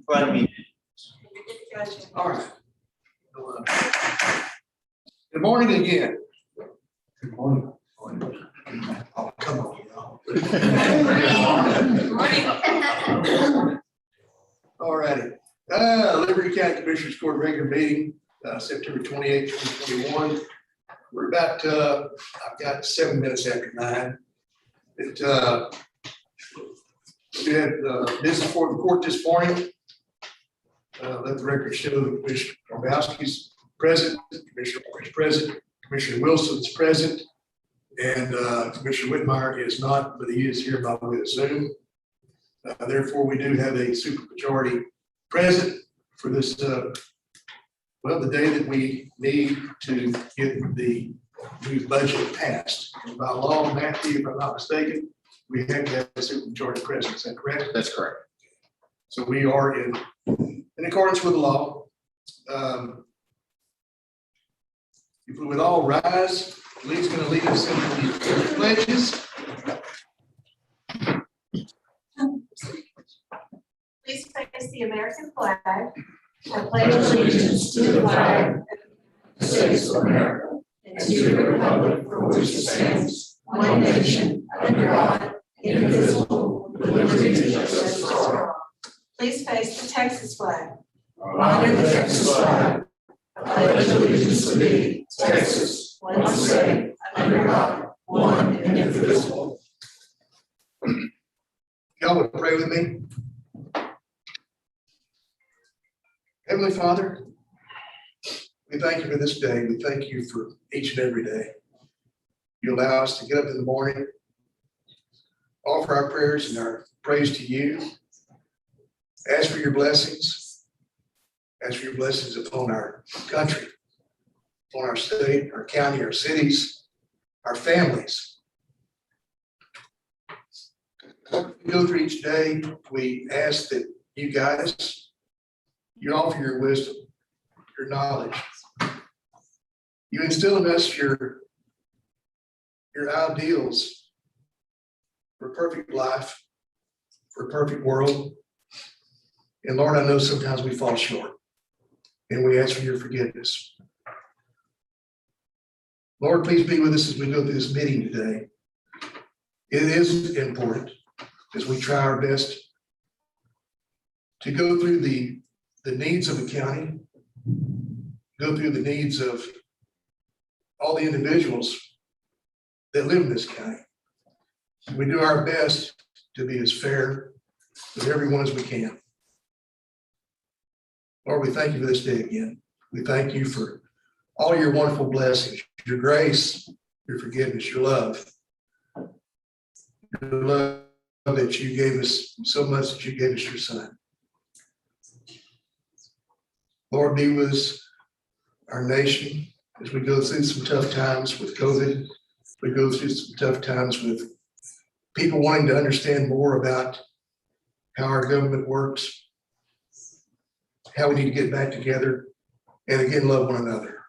Glad to meet All right. Good morning again. Good morning. Oh, come on, y'all. All righty. Liberty County Commissioners Court regular meeting, September 28, 2021. We're about, I've got 7 minutes after 9. We had business for the court this morning. Let the record show that Commissioner Grabowski's present, Commissioner Walker's present, Commissioner Wilson's present, and Commissioner Whitmire is not, but he is here by way of Zoom. Therefore, we do have a supermajority present for this, well, the day that we need to get the new budget passed. And by law, Matthew, if I'm not mistaken, we have to have a supermajority present. Is that correct? That's correct. So we are in accordance with the law. If we would all rise, Lee's going to lead us in the pledges. Please face the American flag. I pledge allegiance to the flag of the United States of America and to the republic for which it stands, one nation, under God, indivisible, with liberty and justice for all. Please face the Texas flag. Honor the Texas flag. I pledge allegiance to thee, Texas, one state, under God, one and indivisible. Y'all would pray with me. Heavenly Father, we thank you for this day. We thank you for each and every day. You allow us to get up in the morning, offer our prayers and our praise to you, ask for your blessings, ask for your blessings upon our country, upon our state, our county, our cities, our families. We go through each day, we ask that you guys, you offer your wisdom, your knowledge. You instill in us your ideals for a perfect life, for a perfect world. And Lord, I know sometimes we fall short and we ask for your forgiveness. Lord, please be with us as we go through this meeting today. It is important as we try our best to go through the needs of the county, go through the needs of all the individuals that live in this county. We do our best to be as fair with everyone as we can. Lord, we thank you for this day again. We thank you for all your wonderful blessings, your grace, your forgiveness, your love that you gave us so much that you gave us your son. Lord, be with us, our nation, as we go through some tough times with COVID. We go through some tough times with people wanting to understand more about how our government works, how we need to get back together, and again, love one another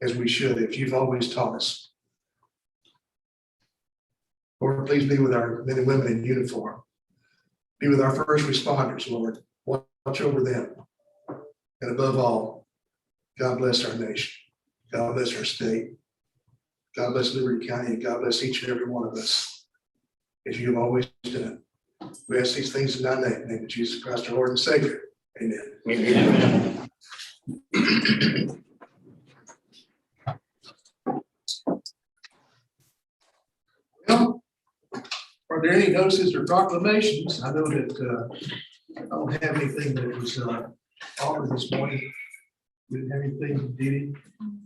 as we should, if you've always taught us. Lord, please be with our men and women in uniform. Be with our first responders, Lord. Watch over them. And above all, God bless our nation. God bless our state. God bless Liberty County, and God bless each and every one of us, as you have always done. We ask these things in thy name, in the name of Jesus Christ, our Lord and Savior. Amen. Amen. Well, are there any notices or proclamations? I know that I don't have anything that was offered this morning. We didn't have anything, did he?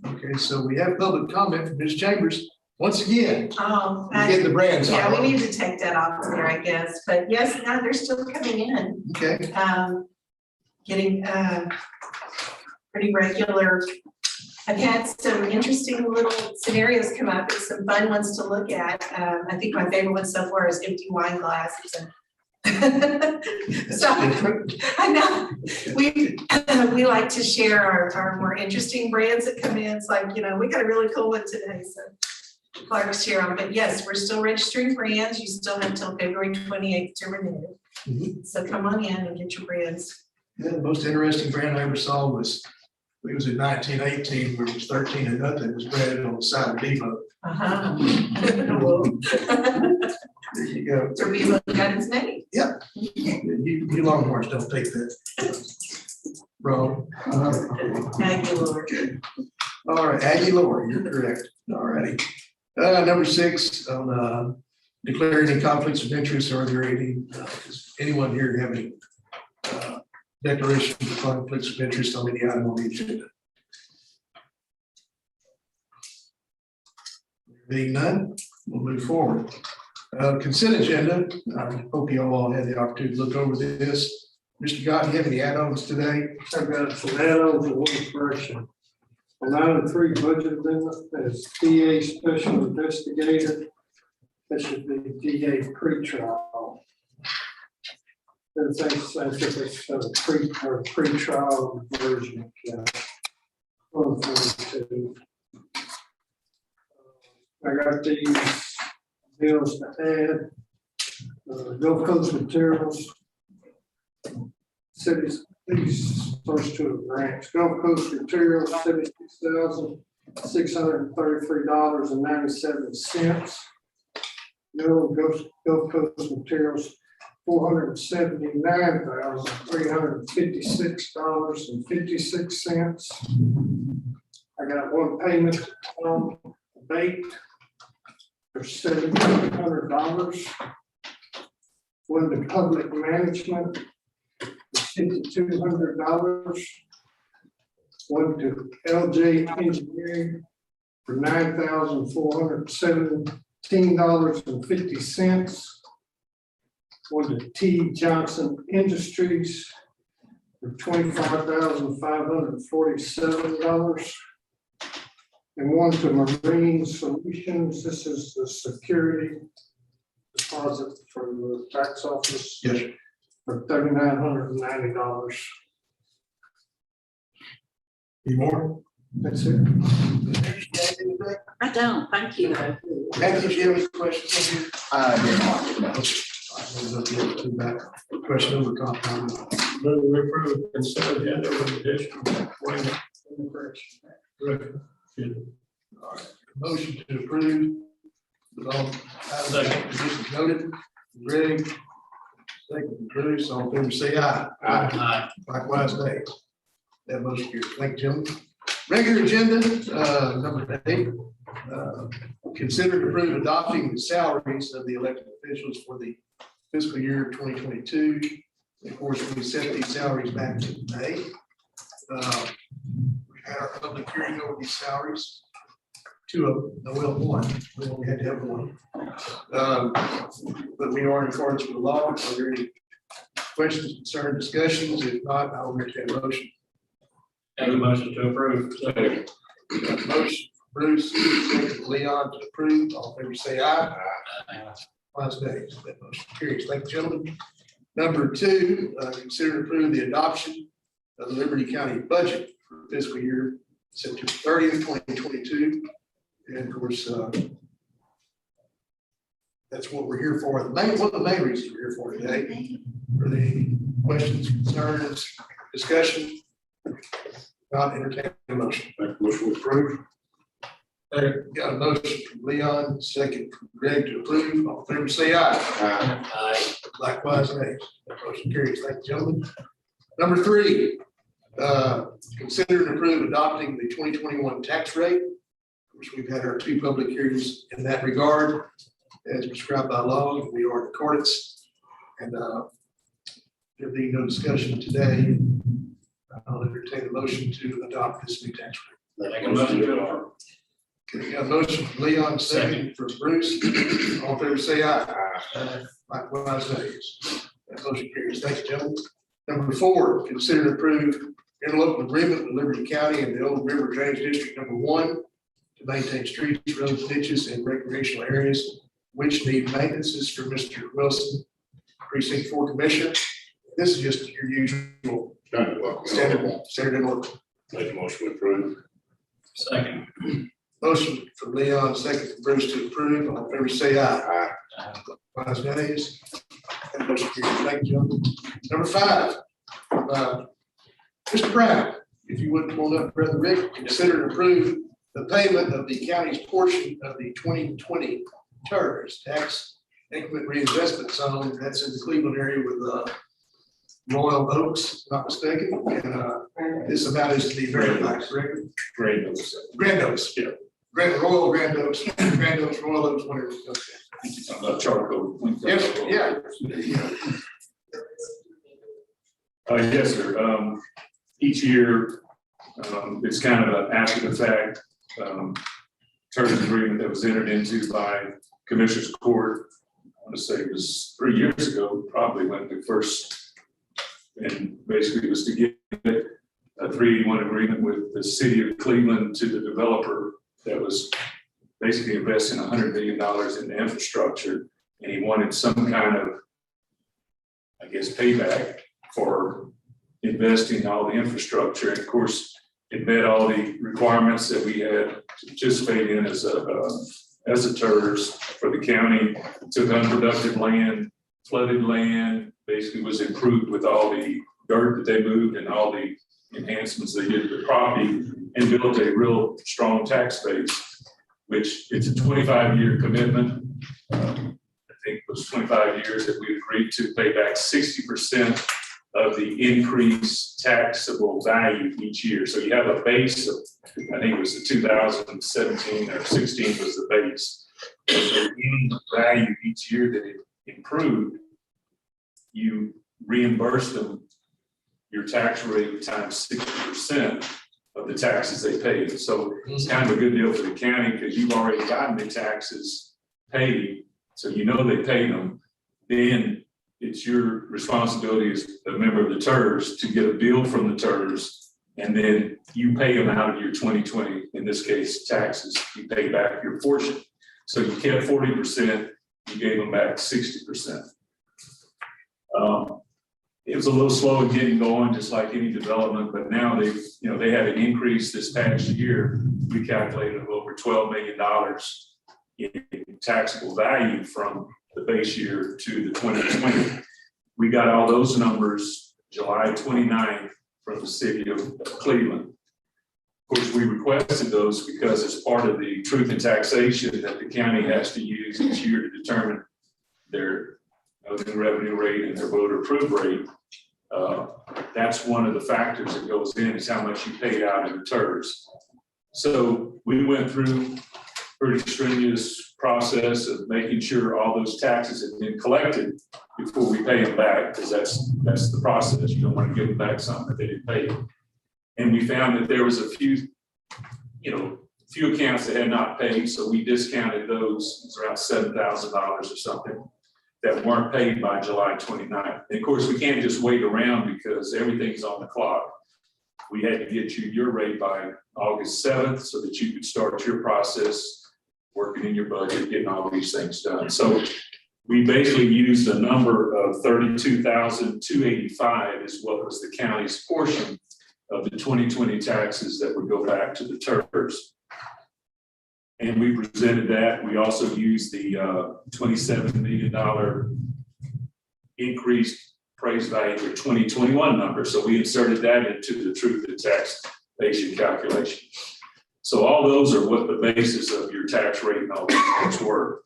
Okay, so we have public comment from Ms. Chambers. Once again, Oh, we're getting the brands. yeah, on. we need to take that off there, I guess, but yes, no, they're still coming in. Okay, Getting pretty regular. I've had some interesting little scenarios come up and some fun ones to look at. I think my favorite one so far is empty wine glasses. So I know we like to share our more interesting brands that come in. It's like, we got a really cool one today. So Clark's share them, but yes, we're still registering brands. You still have till February 28th to renew. So come on in and get your brands. Yeah, the most interesting brand I ever saw was, it was in 1918, where it was 13-0, was branded on the side of Depot. There you go. So we look at his name. You Longhorns don't take that. Wrong. Thank you, Lord. All right, Aggie Lori, you're correct. All righty. Number 6, on declaring any conflicts of interest. Are there any, does anyone here have any declaration of conflicts of interest on any item on the agenda? Being none, we'll move forward. Consent agenda. I hope you all had the opportunity to look over this. Mr. God, do you have any add-ons today? I've got some add-ons and one correction. On item 3, budget amendment, that's DA special investigator. That should be DA pretrial. It's a pre-trial version. 142. I got these bills to add. Gulf Coast Materials. Cities, these first 2 are grants. Gulf Coast Materials, $76,633.97. Gulf Coast Materials, $479,356.56. I got one payment on bait for $7,500. One to public management, $5,200. One to LJ Engineering for $9,417.50. One to T Johnson Industries for $25,547. And one to Marine Solutions. This is the security deposit for the tax office. Yes. For $3,990. Any more? That's it. I don't, thank you. Matthew, do you have any questions on here? Question over compound. Move to approve consent agenda with additional appointment and correction. All right, motion to approve. Second. Positions noted. Greg. Second, Bruce. All in favor, say aye. Aye. Likewise, nay. That motion carries. Thank you, gentlemen. Regular agenda, number 8. Consider to approve adopting the salaries of the elected officials for the fiscal year 2022. Of course, we set these salaries back in May. We had our public hearing over these salaries. 2 of them, no, well, 1. We only had to have 1. But we are in accordance with the law. Are there any questions, concerns, discussions? If not, I'll entertain a motion. Make a motion to approve. Motion, Bruce, second, Leon, to approve. All in favor, say aye. Last days, that motion carries. Thank you, gentlemen. Number 2, consider to approve the adoption of the Liberty County budget for fiscal year September 30th, 2022. And of course, that's what we're here for. One of the main reasons we're here for today. Are there any questions, concerns, discussion? Not entertain a motion. Make a motion to approve. Got a motion from Leon, second from Greg to approve. All in favor, say aye. Aye. Likewise, nay. That motion carries. Thank you, gentlemen. Number 3, consider and approve adopting the 2021 tax rate. Of course, we've had our 2 public hearings in that regard, as prescribed by law. We are in accordance, and there being no discussion today, I'll entertain a motion to adopt this new tax rate. Make a motion to approve. Okay, got a motion from Leon, second from Bruce. All in favor, say aye. Likewise, nays. That motion carries. Thank you, gentlemen. Number 4, consider and approve interlocal agreement with Liberty County and the Old River Drainage District number 1 to maintain streets, roads, ditches, and recreational areas which need maintenance. Is for Mr. Wilson, Precinct 4 Commissioner. This is just your usual standard and local. Make a motion to approve. Second. Motion from Leon, second from Bruce to approve. All in favor, say aye. Likewise, nays. That motion carries. Thank you, gentlemen. Number 5, Mr. Brown, if you would pull up, Brother Rick, consider and approve the payment of the county's portion of the 2020 TERS tax increment reinvestment zone. That's in the Cleveland area with Royal Oaks, if not mistaken. And this amount is to be verified, correct? Great. Grand Oaks. Yeah. Royal Grand Oaks, Grand Oaks, Royal Oaks, whatever. Charcoal. Yes, yeah. Yes, sir. Each year, it's kind of an after the fact, terms agreement that was entered into by Commissioners Court. I want to say it was 3 years ago, probably when we first, and basically it was to get a 381 agreement with the city of Cleveland to the developer that was basically investing $100 million in the infrastructure. And he wanted some kind of, I guess, payback for investing in all the infrastructure. And of course, it met all the requirements that we had to participate in as a TERS for the county. Took unproductive land, flooded land, basically was improved with all the dirt that they moved and all the enhancements they did to the property, and built a real strong tax base, which it's a 25-year commitment. I think it was 25 years that we agreed to pay back 60% of the increased taxable value each year. So you have a base of, I think it was the 2017 or 16 was the base. So any value each year that it improved, you reimburse them your tax rate times 60% of the taxes they paid. So it's kind of a good deal for the county because you've already gotten the taxes paid, so you know they paid them. Then it's your responsibility as a member of the TERS to get a bill from the TERS, and then you pay them out of your 2020, in this case, taxes. You pay back your portion. So you kept 40%, you gave them back 60%. It was a little slow in getting going, just like any development, but now they had an increase this past year. We calculated of over $12 million in taxable value from the base year to the 2020. We got all those numbers July 29th from the city of Cleveland. Of course, we requested those because it's part of the truth in taxation that the county has to use each year to determine their revenue rate and their voter approved rate. That's one of the factors that goes in is how much you paid out in the TERS. So we went through a pretty strenuous process of making sure all those taxes had been collected before we pay them back, because that's the process. You don't want to give them back something that they didn't pay. And we found that there was a few accounts that had not paid, so we discounted those. It's around $7,000 or something that weren't paid by July 29th. And of course, we can't just wait around because everything's on the clock. We had to get you your rate by August 7th so that you could start your process, working in your budget, getting all these things done. So we basically used a number of $32,285 is what was the county's portion of the 2020 taxes that would go back to the TERS. And we presented that. We also used the $27 million increased appraised value for 2021 numbers. So we inserted that into the truth in taxation calculation. So all those are what the basis of your tax rate and all those were.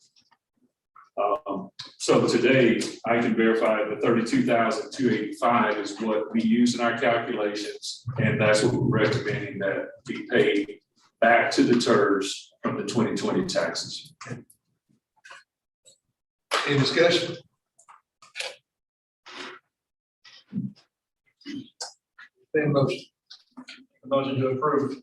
So today I can verify the $32,285 is what we use in our calculations, and that's what we're recommending that be paid back to the TERS from the 2020 taxes. Any discussion? Any motion? Motion to approve.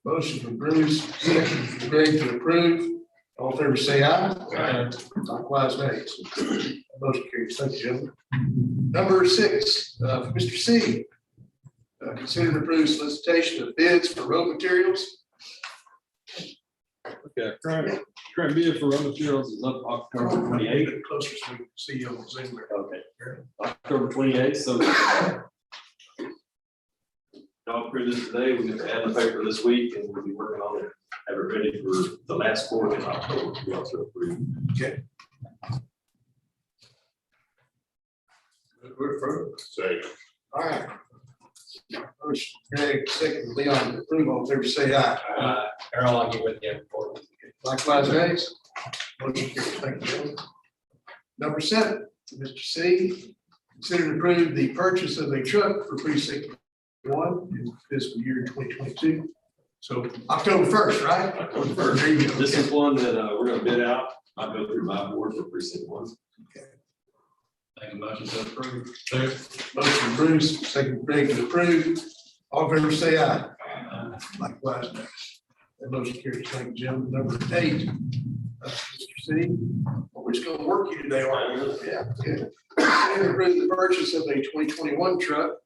Motion from Bruce, second from Greg to approve. All in favor say aye. Aye. Likewise, nays. Motion carries. Thank you, gentlemen. Number 6, for Mr. C. Consider and approve solicitation of bids for road materials. Okay, current bid for raw materials is up October 28th. Closer so we can see you on Zoom. Okay. October 28th, so y'all approve this today. We're going to add the paper this week and we'll be working on it. Have it ready for the last quarter in October. We also approve. Okay. Second. All right. Motion, Greg, second, Leon, to approve, all in favor, say aye. Earl, I'll get with you before. Likewise, nays. Motion carries. Thank you, gentlemen. Number 7, Mr. C, consider and approve the purchase of a truck for precinct 1 in fiscal year 2022. So October 1st, right? October 1st. There you go. This is one that we're gonna bid out. I'll go through my board for precinct 1. Make a motion to approve. Motion Bruce, second Greg to approve. All in favor, say aye. Likewise, nays. That motion carries. Thank you, gentlemen. Number 8, Mr. C, we're just gonna work you today, aren't we? Yeah, good. Consider and approve the purchase of a 2021 truck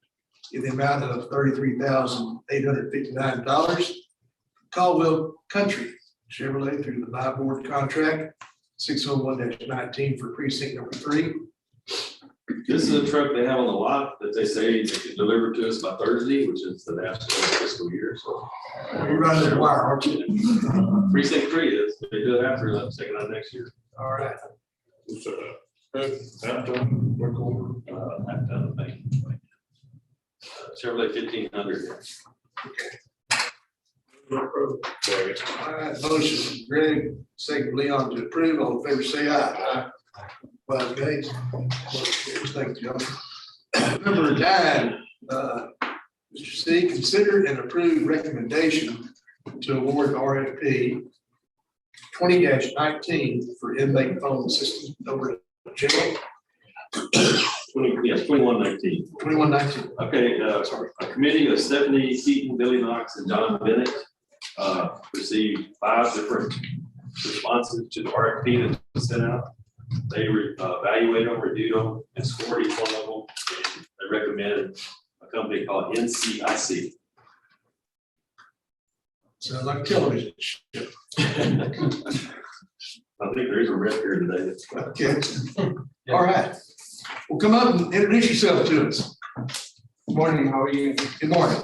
in the amount of $33,859. Caldwell Country Chevrolet through the buy board contract 601-19 for precinct number 3. This is a truck they have on the lot that they say they can deliver to us by Thursday, which is the national fiscal year, so. You're running the wire, aren't you? Precinct 3 is, they do it after, let's take it out next year. All right. Half ton, I think. Chevrolet 1500. All right, motion, Greg, second Leon to approve, all in favor, say aye. Well, guys, thank you. Number 9, Mr. C, consider and approve recommendation to award RFP 20-19 for inmate phone system over general 2119. 2119. Okay, a committee of Stephanie Keaton, Billy Knox, and John Bennett received 5 different responses to the RFP that was sent out. They evaluated them, reviewed them, and scored each one of them. And they recommended a company called NCIC. Sounds like television show. I think there's a rep here today. Okay. All right. Well, come up and introduce yourself to us. Good morning, how are you? Good morning.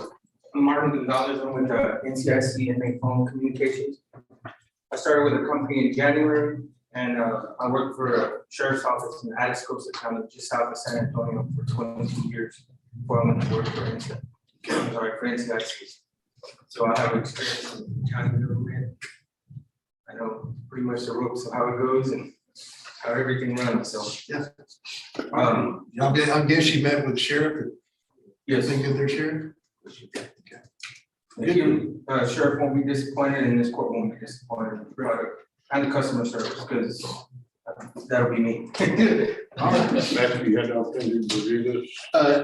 I'm Martin Gonzalez, I'm with NCIC and Phone Communications. I started with the company in January, and I worked for a sheriff's office in Atascosa County, just south of San Antonio, for 22 years before I went to work for NCIC. So I have experience in county government. I know pretty much the ropes of how it goes and how everything runs, so. Yeah. I I guess you met with the sheriff. Yes. Everything good there, Sheriff? Sheriff won't be disappointed and this court won't be disappointed in the product and the customer service, because that'll be me. All right. Matthew, you had the opportunity to review this?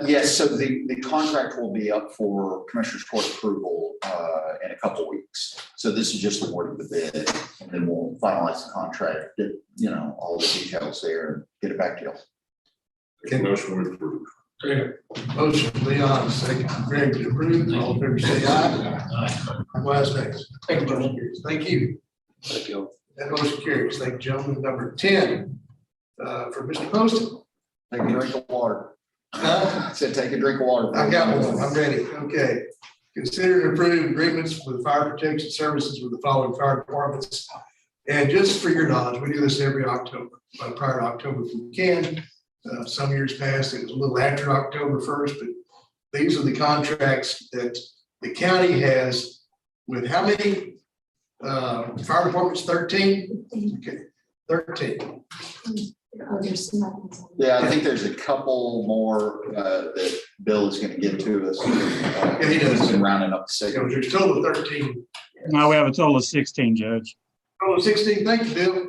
Yes, so the contract will be up for Commissioner's Court approval in a couple weeks. So this is just awarding the bid, and then we'll finalize the contract, get, all the details there and get it back to you. Okay, motion to approve. Motion, Leon, second, Greg to approve, all in favor, say aye. Likewise, nays. Thank you, Judge. Thank you. Thank you. That motion carries. Thank you, gentlemen. Number 10, for Mr. Poston. Take a drink of water. Uh, I said, take a drink of water. I got one. I'm ready. Okay. Consider and approve agreements with fire protection services with the following fire departments. And just for your knowledge, we do this every October, but prior to October if we can. Some years past, it was a little after October 1st, but these are the contracts that the county has with how many fire departments? 13? Okay, 13. Yeah, I think there's a couple more that Bill is going to get to us. Yeah, he does. He's been rounding up to 6. So there's a total of 13. No, we have a total of 16, Judge. Oh, 16, thank you, Bill.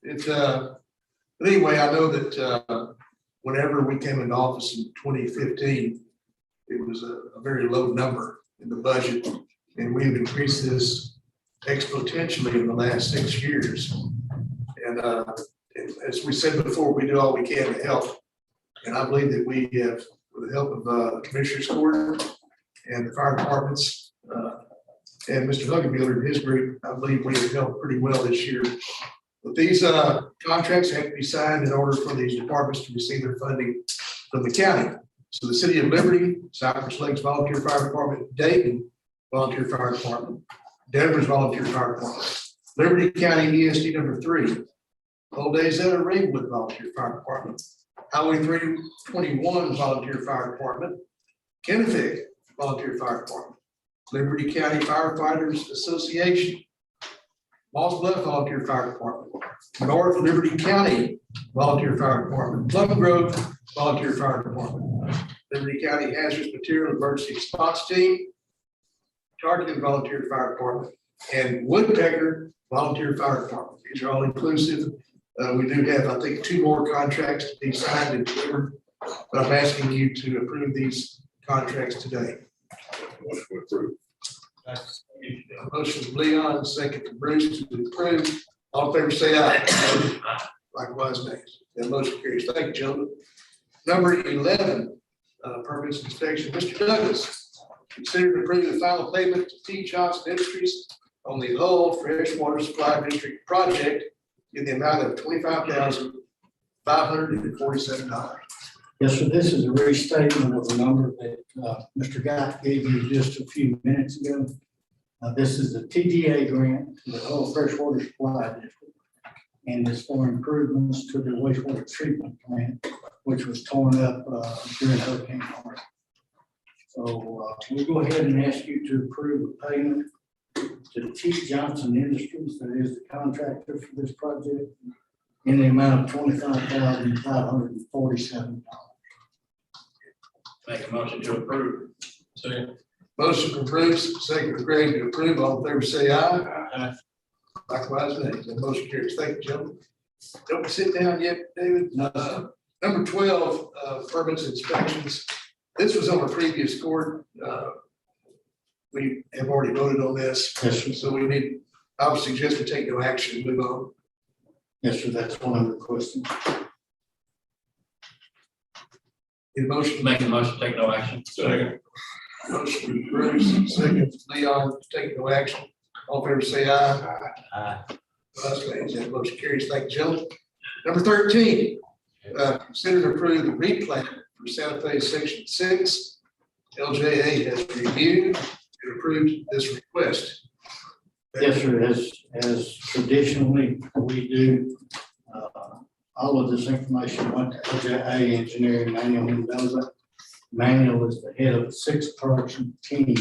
It's, but anyway, I know that whenever we came into office in 2015, it was a very low number in the budget. And we've increased this exponentially in the last 6 years. And as we said before, we do all we can to help. And I believe that we have, with the help of the Commissioner's Court and the fire departments, and Mr. Huggenmuller and his group, I believe we have helped pretty well this year. But these contracts have to be signed in order for these departments to receive their funding from the county. So the City of Liberty, Cypress Lakes Volunteer Fire Department, Dayton Volunteer Fire Department, Denver's Volunteer Fire Department, Liberty County ESD number 3, Old Days at Ringwood Volunteer Fire Department, Highway 321 Volunteer Fire Department, Kennebec Volunteer Fire Department, Liberty County Firefighters Association, Moss Bluff Volunteer Fire Department, North Liberty County Volunteer Fire Department, Plum Grove Volunteer Fire Department, Liberty County Hazardous Material Emergency Response Team, Targeted Volunteer Fire Department, and Woodpecker Volunteer Fire Department. These are all inclusive. We do have, I think, 2 more contracts to be signed and delivered, but I'm asking you to approve these contracts today. Motion approved. A motion from Leon, second from Bruce to approve. All in favor, say aye. Likewise, nays. That motion carries. Thank you, gentlemen. Number 11, permits and inspection. Mr. Douglas, consider to approve the final payment to T. Johnson Industries on the Hull Freshwater Supply District project in the amount of $25,547. Yes, so this is a restatement of the number that Mr. Guy gave you just a few minutes ago. This is a TDA grant to the whole freshwater supply district, and it's for improvements to the wastewater treatment plant, which was torn up during Hurricane Harvey. So we'll go ahead and ask you to approve a payment to T. Johnson Industries, that is the contractor for this project, in the amount of $25,547. Make a motion to approve. Second. Motion from Bruce, second from Greg to approve. All in favor, say aye. Aye. Likewise, nays. That motion carries. Thank you, gentlemen. Don't sit down yet, David. Number 12, permits and inspections. This was on a previous court. We have already voted on this. Yes, sir. So we need, I would suggest we take no action and move on. Yes, sir, that's one of the questions. Need a motion? Make a motion, take no action. Second. Motion from Bruce, second from Leon, take no action. All in favor, say aye. Aye. Likewise, nays. That motion carries. Thank you, gentlemen. Number 13, consider and approve the replat for Santa Fe Section 6. LJA has reviewed and approved this request. Yes, sir, as traditionally we do, all of this information went to LJA Engineering, Manuel Mendoza. Manuel is the head of a 6-person team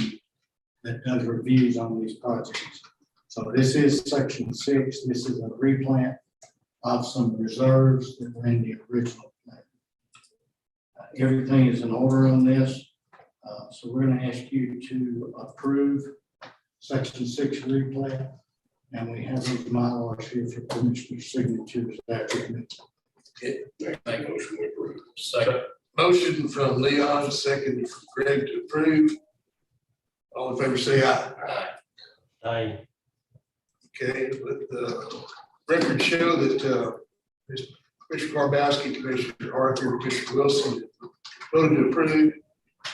that does reviews on these projects. So this is Section 6. This is a replant of some reserves that were in the original plan. Everything is in order on this. So we're going to ask you to approve Section 6 replat, and we have those milers here for Commissioner's signatures after the meeting. Make motion approved. Second. Motion from Leon, second from Greg to approve. All in favor, say aye. Aye. Okay, let the record show that Commissioner Karbowski, Commissioner Arthur, Commissioner Wilson voted to approve.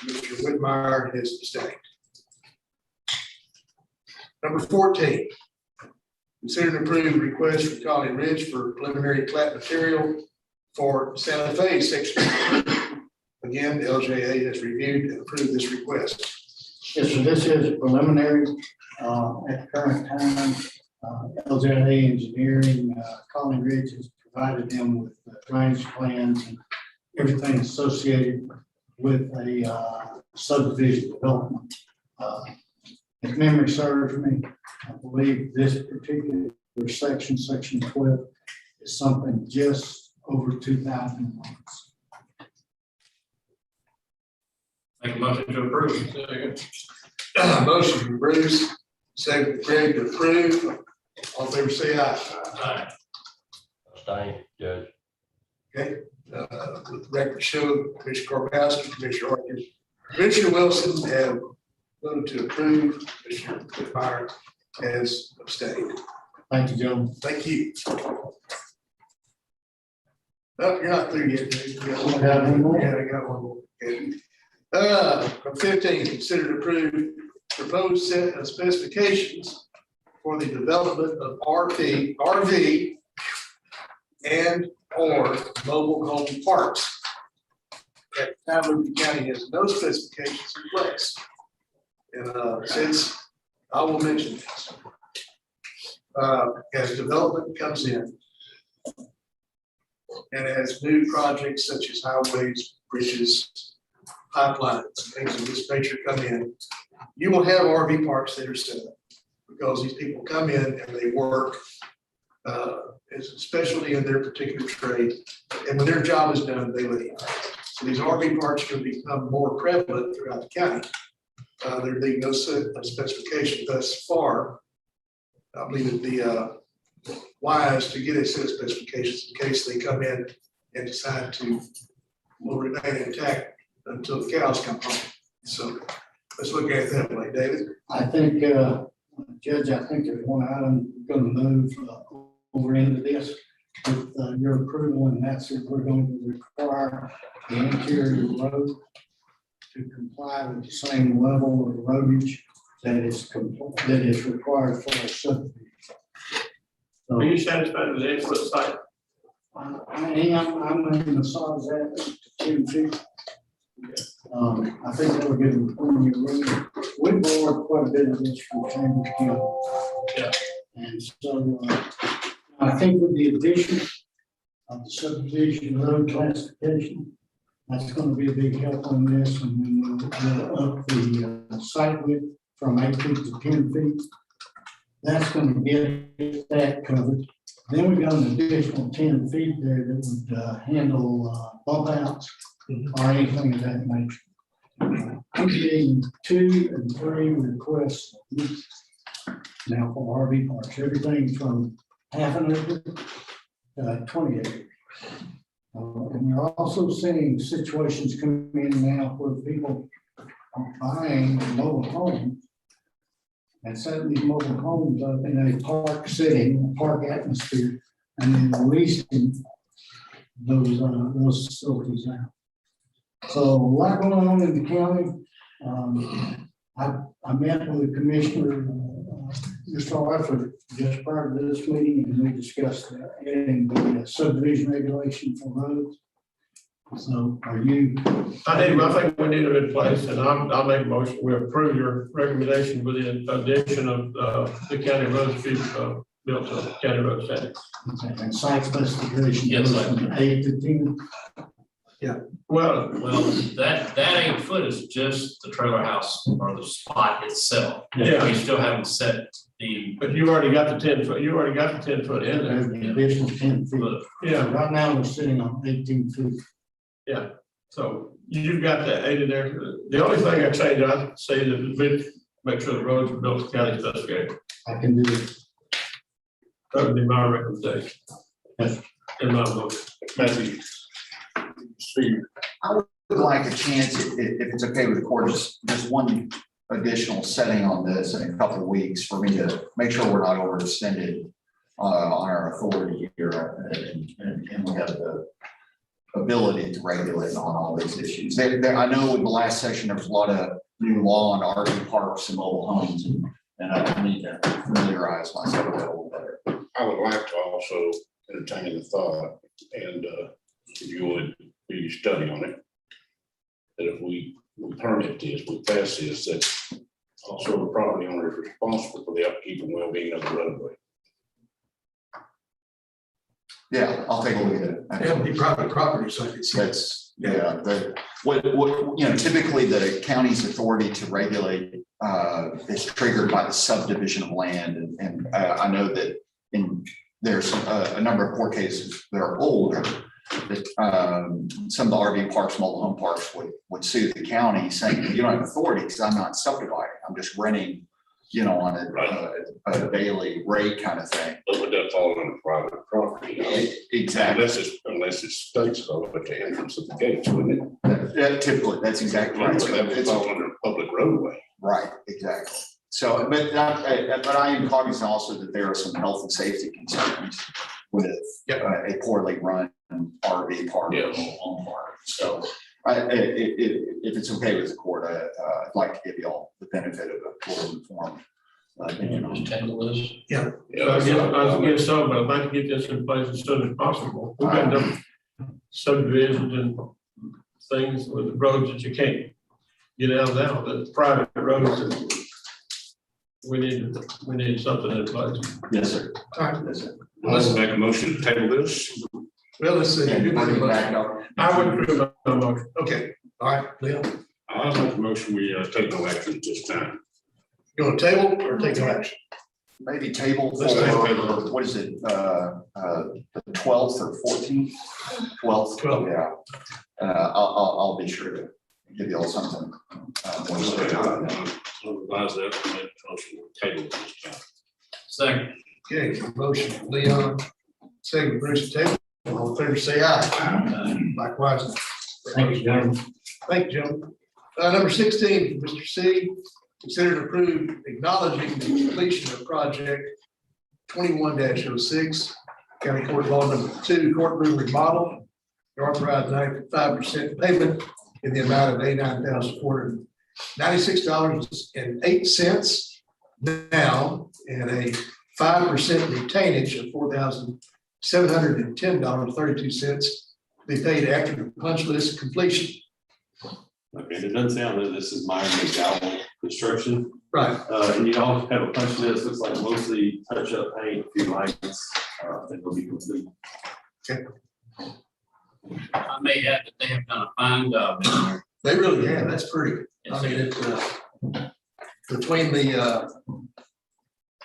Mr. Whitmire has abstained. Number 14, consider and approve request from Colony Ridge for preliminary plat material for Santa Fe Section. Again, the LJA has reviewed and approved this request. Yes, so this is preliminary. At the current time, LJA Engineering, Colony Ridge has provided them with drainage plans and everything associated with a subdivision development. If memory serves me, I believe this particular section, Section 12, is something just over 2,000 lots. Make a motion to approve. Second. Motion from Bruce, second from Greg to approve. All in favor, say aye. Aye. Abstain, Judge. Okay, let the record show Commissioner Karbowski, Commissioner Arthur, Commissioner Wilson have voted to approve. Commissioner Whitmire has abstained. Thank you, gentlemen. Thank you. No, you're not through yet. Dude. You got one. Got one more? Yeah, I got one more. Okay. From 15, consider to approve proposed set of specifications for the development of RV and or mobile home parks. At the time, Liberty County has no specifications in place. And since I will mention this, as development comes in, And as new projects such as highways, bridges, pipelines, things of this nature come in, you will have RV parks that are set up. Because these people come in and they work as a specialty in their particular trade. And when their job is done, they leave. So these RV parks can become more prevalent throughout the county. There being no set of specification thus far. I believe it'd be wise to get a set of specifications in case they come in and decide to will remain intact until the cows come home. So let's look at it that way, David. I think, Judge, I think there's one item going to move over into this with your approval, and that's if we're going to require the interior road to comply with the same level of roadage that is required for a subdivision. So Are you satisfied with the 8-foot site? I am, I'm in the size that to 10 feet. I think that would give them plenty of room. We borrowed quite a bit of this from Chambers County. Yeah. And so I think with the addition of the subdivision road classification, that's going to be a big help on this. And then we'll up the site width from 8 feet to 10 feet. That's going to get that covered. Then we got an additional 10 feet there that would handle bump outs or anything of that nature. I'm getting 2 and 3 requests now for RV parks, everything from half an acre to 20 acres. And you're also seeing situations coming in now where people are buying mobile homes and setting these mobile homes up in a park setting, a park atmosphere, and then leasing those facilities out. So a lot going on in the county. I met with the commissioner just prior to this meeting, and we discussed adding the subdivision regulation for roads. So are you? I think we need it in place, and I'll make a motion. We approve your recommendation with the addition of the county roads to be built to county road standards. And site specification. Yes, goes from 8 to 10. Well, That 8 foot is just the trailer house or the spot itself. Yeah. We still haven't set the, but you've already got the 10 foot. You already got the 10 foot in There's there. an additional 10 feet. Yeah. Right now, we're sitting on 18 feet. Yeah. So you've got that 8 in there. The only thing I change, I'd say that make sure the roads are built to county specification. I can do it. That would be my recommendation. Yes. In my motion. Matthew. Steve. I would like a chance, if it's okay with the court, just one additional setting on this in a couple of weeks for me to make sure we're not overextended on our authority here and we have the ability to regulate on all these issues. I know in the last session, there was a lot of new law on RV parks and mobile homes, and I need to familiarize myself with that a little better. I would like to also entertain the thought, and if you would be study on it, that if we permit this, we pass this, that also the property owner is responsible for the upkeep and well-being of the roadway. Yeah, I'll take a look at it. It'll be private property, so I can see. That's, yeah, what, you know, typically the county's authority to regulate is triggered by the subdivision of land. And I know that there's a number of court cases that are older that some of the RV parks, mobile home parks would sue the county saying, you don't have authority because I'm not subdividing, I'm just renting, you know, on a daily rate kind of thing. But would that fall under private property? Exactly. Unless it states so at the entrance of the gates, wouldn't it? Yeah, typically, that's exactly right. So that would fall under public roadway. Right, exactly. So, but I am cognizant also that there are some health and safety concerns with a poorly run RV park or home park. So, if it's okay with the court, I'd like to give you all the benefit of a full informed opinion on just table this. I guess so, but I'd like to get this in place as soon as possible. We've got enough subdivisions and things with the roads that you can't get out now, the private roads that we need something in place. Yes, sir. All right. Yes, sir. Let's make a motion to table this. Well, let's see. And bring it back up. I would approve my motion. Okay, all right, Leon, I'll make a motion, we take no action at this time. you want to table or take no action? Maybe table Let's table. for, what is it, the 12th or 14th? 12th. 12th. Yeah. I'll be sure to give you all something. More specific. I'll revise that, and make a motion, we table it this time. Second. Okay, motion, Leon, second, Bruce, table. All in favor, say aye. Likewise. Thank you, gentlemen. Thank you, gentlemen. Number 16, Mr. C, consider and approve acknowledging the completion of project 21-06, County Court Law Number 2, courtroom remodel, authorized 95% payment in the amount of $89,496.08 now, and a 5% retainage of $4,710.32 be paid after the punch list completion. Okay, it doesn't sound that this is Myron McDowell construction. Right. And you all have a punch list, looks like mostly touch up paint, a few lights, that will be complete. I may add that they have done a fine job in there. They really have. That's pretty. I mean, it's between the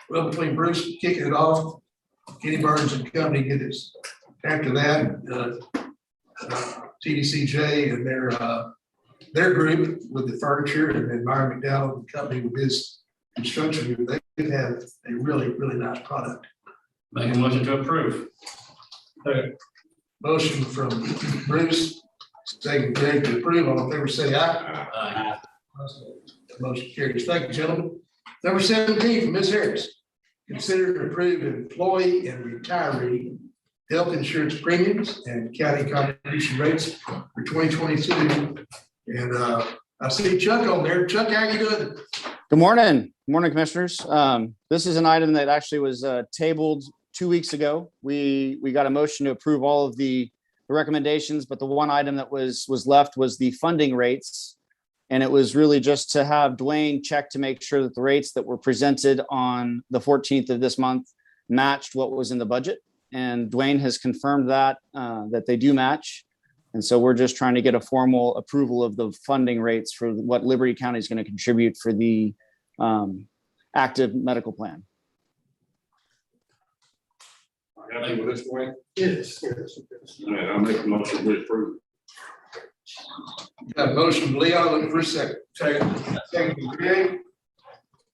between Bruce kicking it off, Kenny Burns and company get this. After that, TDCJ and their group with the furniture, and then Myron McDowell and company with his construction group, they could have a really, really nice product. Make a motion to approve. Motion from Bruce, second Greg to approve. All in favor, say aye. Aye. Motion carries. Thank you, gentlemen. Number 17 from Ms. Harris. Consider to approve employee and retiree health insurance premiums and county contribution rates for 2022. And I see Chuck on there. Chuck, how you doing? Good morning. Good morning, commissioners. This is an item that actually was tabled 2 weeks ago. We got a motion to approve all of the recommendations, but the one item that was left was the funding rates. And it was really just to have Dwayne check to make sure that the rates that were presented on the 14th of this month matched what was in the budget. And Dwayne has confirmed that they do match. And so we're just trying to get a formal approval of the funding rates for what Liberty County is going to contribute for the active medical plan. Happy with this way? Yes. All right, I'll make a motion, we approve. Got a motion from Leon, looking for a second. Second from Greg.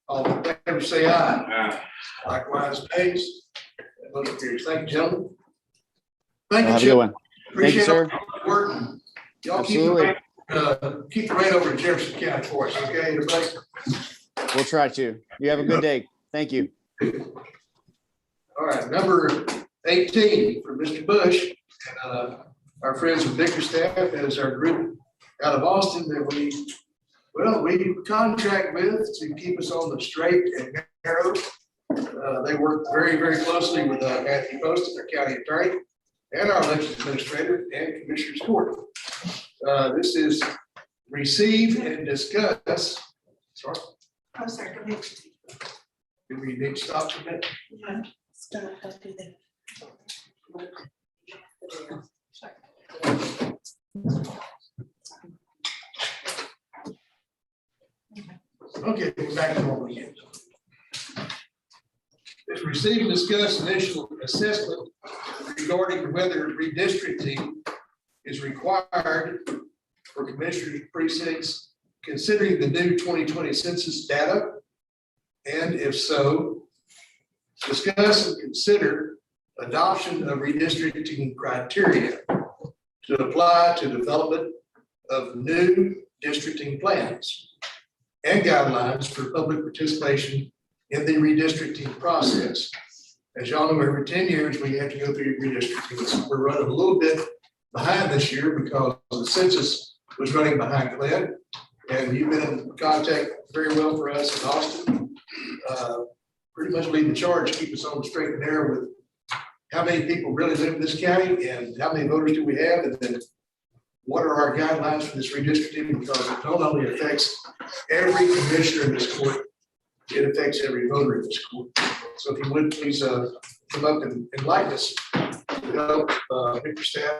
All in favor, say aye. Likewise, nays. Motion carries. Thank you, gentlemen. Thank Have a you, good Chip. one. Thank you, Appreciate sir. all the work. Y'all Absolutely. keep the rate over in Jefferson County for us, okay? Everybody? We'll try to. You have a good day. Thank you. All right, number 18 for Mr. Bush, and our friends with Bickerstaff as our group out of Austin that we contract with to keep us on the straight and narrow. They work very, very closely with Matthew Poston, our county attorney, and our election administrator and commissioner's court. This is receive and discuss. Sorry, I'm sorry, go ahead. do we need to stop for a minute? No, stop, don't do that. Okay, we're back to normal again. Is receive and discuss initial assessment regarding whether redistricting is required for commissioners' precincts, considering the new 2020 census data. And if so, discuss and consider adoption of redistricting criteria to apply to development of new districting plans and guidelines for public participation in the redistricting process. As y'all know, every 10 years, we have to go through redistricting. So we're running a little bit behind this year because the census was running behind Glenn. And you've been in contact very well for us in Austin. Pretty much leading the charge, keep us on the straight and narrow with how many people really live in this county and how many voters do we have, and then what are our guidelines for this redistricting, because it not only affects every commissioner in this court, it affects every voter in this court. So if you would, please come up and enlighten us. To help, Victor staff.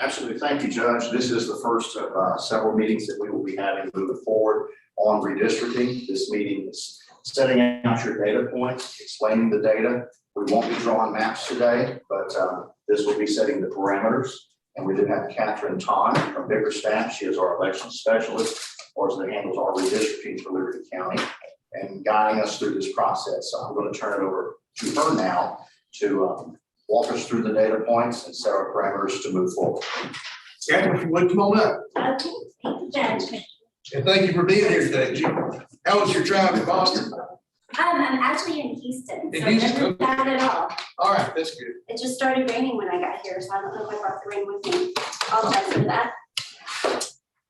Absolutely. Thank you, Judge. This is the first of several meetings that we will be having moving forward on redistricting. This meeting is setting out your data points, explaining the data. We won't be drawing maps today, but this will be setting the parameters. And we do have Catherine Todd from Bigger Staff. She is our election specialist, or as that handles our redistricting for Liberty County, and guiding us through this process. So I'm going to turn it over to her now to walk us through the data points and set our parameters to move forward. Catherine, if you would, come on up. Okay, thank you, Judge. And thank you for being here today, Jim. How was your drive in Boston? I'm actually in Houston, In so Houston, never bad at all. All right, that's good. It just started raining when I got here, so I don't know if I brought the rain with me. Apologize for that.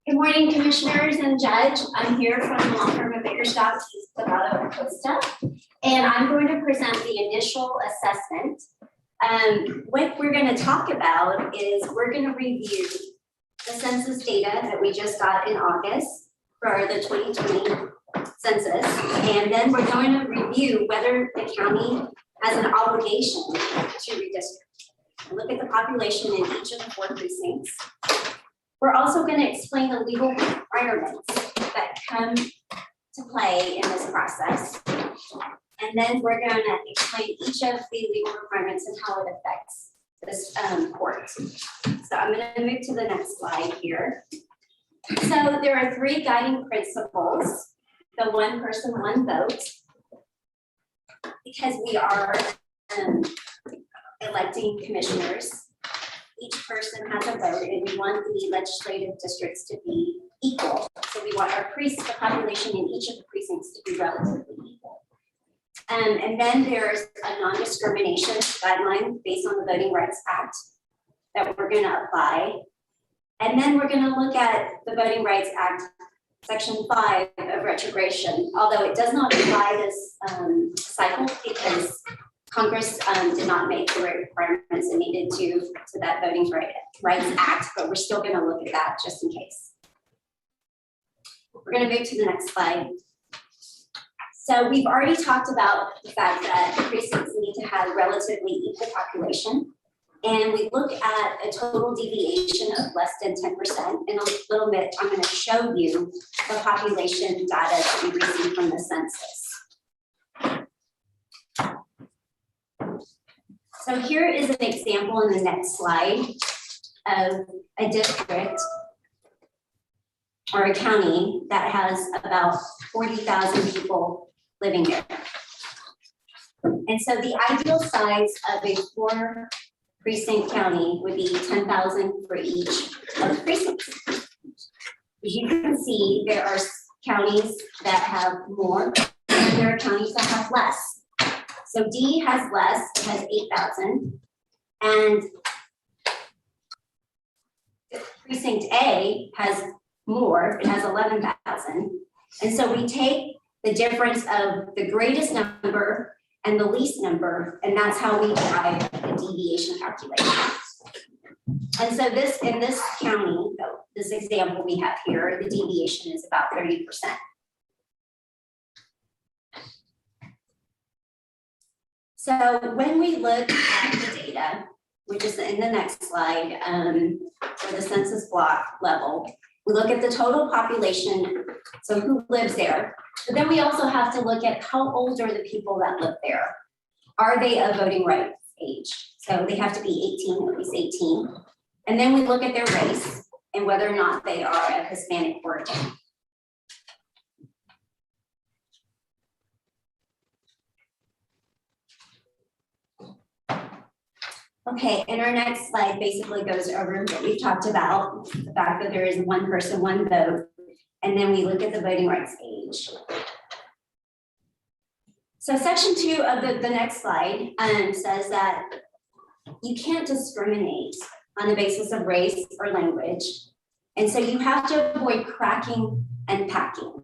Good morning, Commissioners and Judge. I'm here from the law firm of Bakersdorf, Zapato, and Costa, and I'm going to present the initial assessment. What we're going to talk about is we're going to review the census data that we just got in August for the 2020 census, and then we're going to review whether the county has an obligation to redistrict. And look at the population in each of the 4 precincts. We're also going to explain the legal requirements that come to play in this process. And then we're going to explain each of the legal requirements and how it affects this court. So I'm going to move to the next slide here. So there are 3 guiding principles. The one person, one vote, because we are electing commissioners. Each person has a vote, and we want the legislative districts to be equal. So we want our the population in each of the precincts to be relatively equal. And then there's a non-discrimination guideline based on the Voting Rights Act that we're going to apply. And then we're going to look at the Voting Rights Act Section 5 of retrogression, although it does not apply this cycle because Congress did not make the requirements it needed to that Voting Rights Act, but we're still going to look at that just in case. We're going to move to the next slide. So we've already talked about the fact that the precincts need to have relatively equal population. And we look at a total deviation of less than 10%. In a little bit, I'm going to show you the population data that we received from the census. So here is an example in the next slide of a district or a county that has about 40,000 people living there. And so the ideal size of a 4 precinct county would be 10,000 for each of the precincts. As you can see, there are counties that have more, and there are counties that have less. So D has less, it has 8,000, and precinct A has more, it has 11,000. And so we take the difference of the greatest number and the least number, and that's how we derive the deviation calculation. And so in this county, this example we have here, the deviation is about 30%. So when we look at the data, which is in the next slide, for the census block level, we look at the total population, so who lives there, but then we also have to look at how old are the people that live there. Are they of voting rights age? So they have to be 18, at least 18. And then we look at their race and whether or not they are of Hispanic origin. Okay, and our next slide basically goes over what we've talked about, the fact that there is one person, one vote, and then we look at the voting rights age. So section 2 of the next slide says that you can't discriminate on the basis of race or language. And so you have to avoid cracking and packing.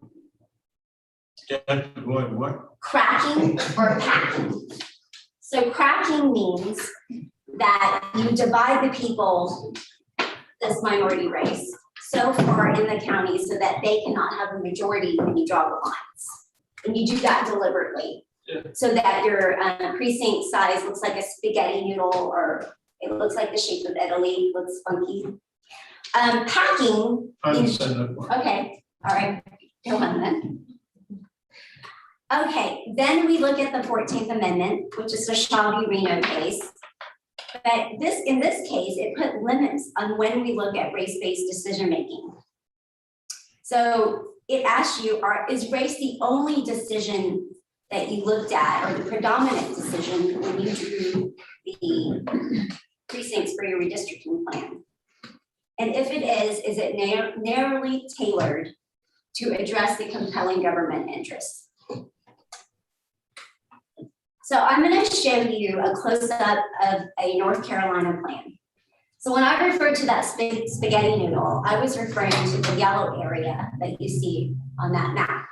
Avoid what? Cracking or packing. So cracking means that you divide the people, this minority race, so far in the county so that they cannot have a majority when you draw the lines. And you do that deliberately. so that your precinct size looks like a spaghetti noodle, or it looks like the shape of Italy, looks funky. Packing. I understand that part. Okay, all right, go on then. Okay, then we look at the 14th Amendment, which is the Shaw v. Reno case. But in this case, it put limits on when we look at race-based decision-making. So it asks you, is race the only decision that you looked at, or the predominant decision when you drew the precincts for your redistricting plan? And if it is it narrowly tailored to address the compelling government interests? So I'm going to show you a close-up of a North Carolina plan. So when I referred to that spaghetti noodle, I was referring to the yellow area that you see on that map.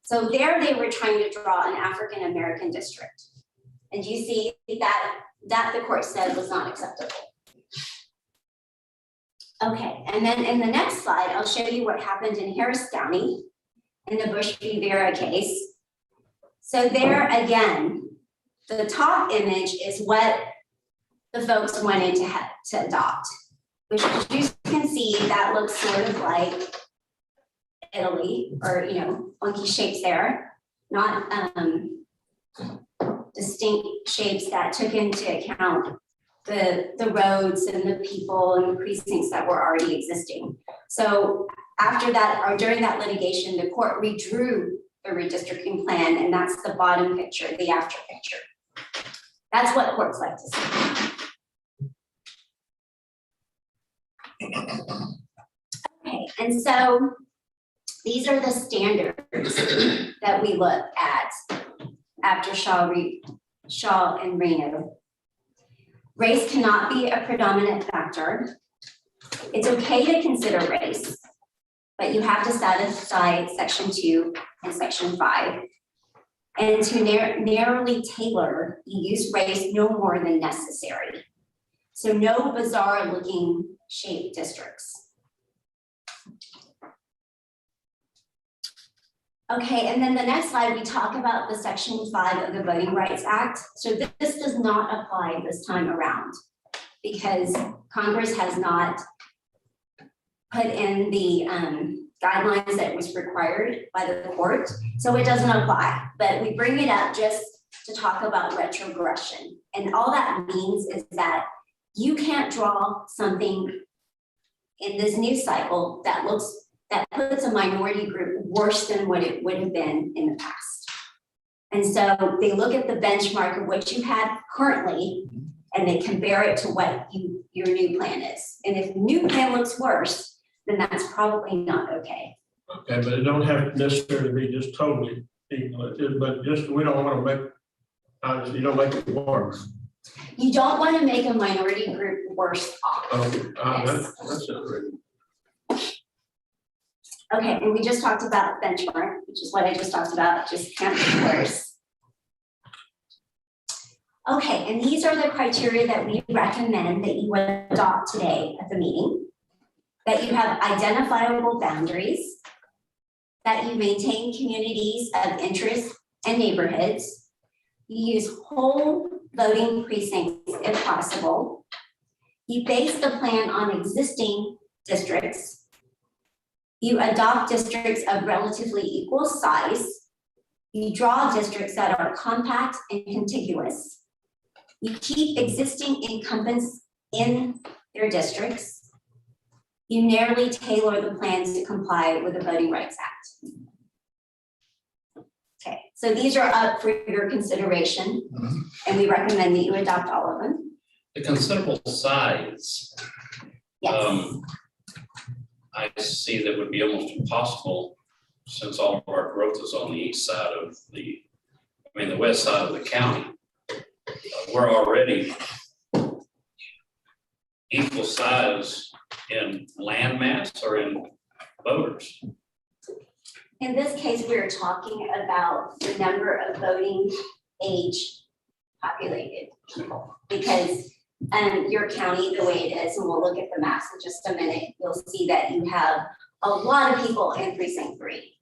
So there they were trying to draw an African-American district. And you see that the court said was not acceptable. Okay, and then in the next slide, I'll show you what happened in Harris County in the Bush v. Vera case. So there again, the top image is what the folks wanted to adopt, which, as you can see, that looks sort of like Italy, or, you know, funky shapes there, not distinct shapes that took into account the roads and the people and the precincts that were already existing. So after that, or during that litigation, the court redrew the redistricting plan, and that's the bottom picture, the after picture. That's what courts like to see. Okay, and so these are the standards that we look at after Shaw and Reno. Race cannot be a predominant factor. It's okay to consider race, but you have to satisfy Section 2 and Section 5. And to narrowly tailor, you use race no more than necessary. So no bizarre looking shaped districts. Okay, and then the next slide, we talk about the Section 5 of the Voting Rights Act. So this does not apply this time around because Congress has not put in the guidelines that was required by the court. So it doesn't apply, but we bring it up just to talk about retrogression. And all that means is that you can't draw something in this new cycle that puts a minority group worse than what it would have been in the past. And so they look at the benchmark of what you have currently, and they compare it to what your new plan is. And if the new plan looks worse, then that's probably not okay. Okay, but it don't have necessarily be just totally equal, but just, we don't want to make, you don't make it worse. You don't want to make a minority group worse off. That's it, right. Okay, and we just talked about benchmark, which is what I just talked about, just can't be worse. Okay, and these are the criteria that we recommend that you adopt today at the meeting. That you have identifiable boundaries, that you maintain communities of interest and neighborhoods, you use whole voting precincts if possible, you base the plan on existing districts, you adopt districts of relatively equal size, you draw districts that are compact and contiguous, you keep existing incumbents in their districts, you narrowly tailor the plans to comply with the Voting Rights Act. Okay, so these are up for your consideration, and we recommend that you adopt all of them. The considerable size. Yes. I see that would be almost impossible since all of our growth is on the east side of the west side of the county. We're already equal size in land mass or in voters. In this case, we're talking about the number of voting age populated people, because your county, the way it is, and we'll look at the maps in just a minute, you'll see that you have a lot of people in precinct 3.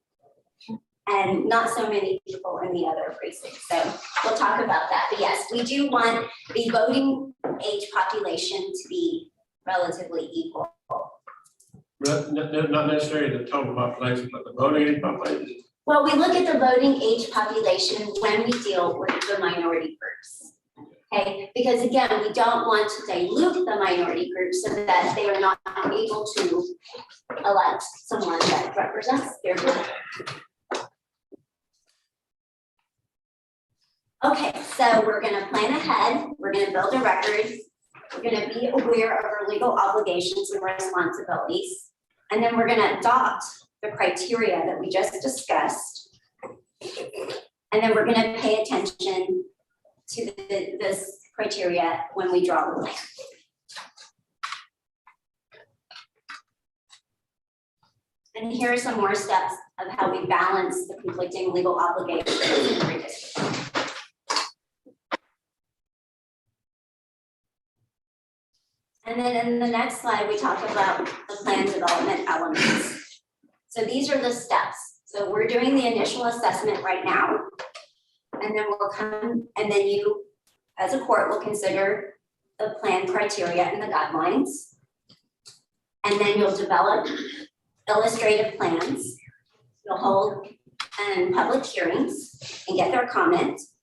and not so many people in the other precincts. So we'll talk about that. But yes, we do want the voting age population to be relatively equal. Not necessarily the total population, but the voting age population. Well, we look at the voting age population when we deal with the minority groups. Okay, because again, we don't want to dilute the minority groups so that they are not able to elect someone that represents their group. Okay, so we're gonna plan ahead, we're gonna build a record, we're gonna be aware of our legal obligations and responsibilities, and then we're gonna adopt the criteria that we just discussed. And then we're gonna pay attention to this criteria when we draw the line. And here are some more steps of how we balance the conflicting legal obligations in redistricting. And then in the next slide, we talk about the plan development elements. So these are the steps. So we're doing the initial assessment right now. And then we'll come, and then you, as a court, will consider the plan criteria and the guidelines. And then you'll develop illustrative plans. You'll hold public hearings and get their comments.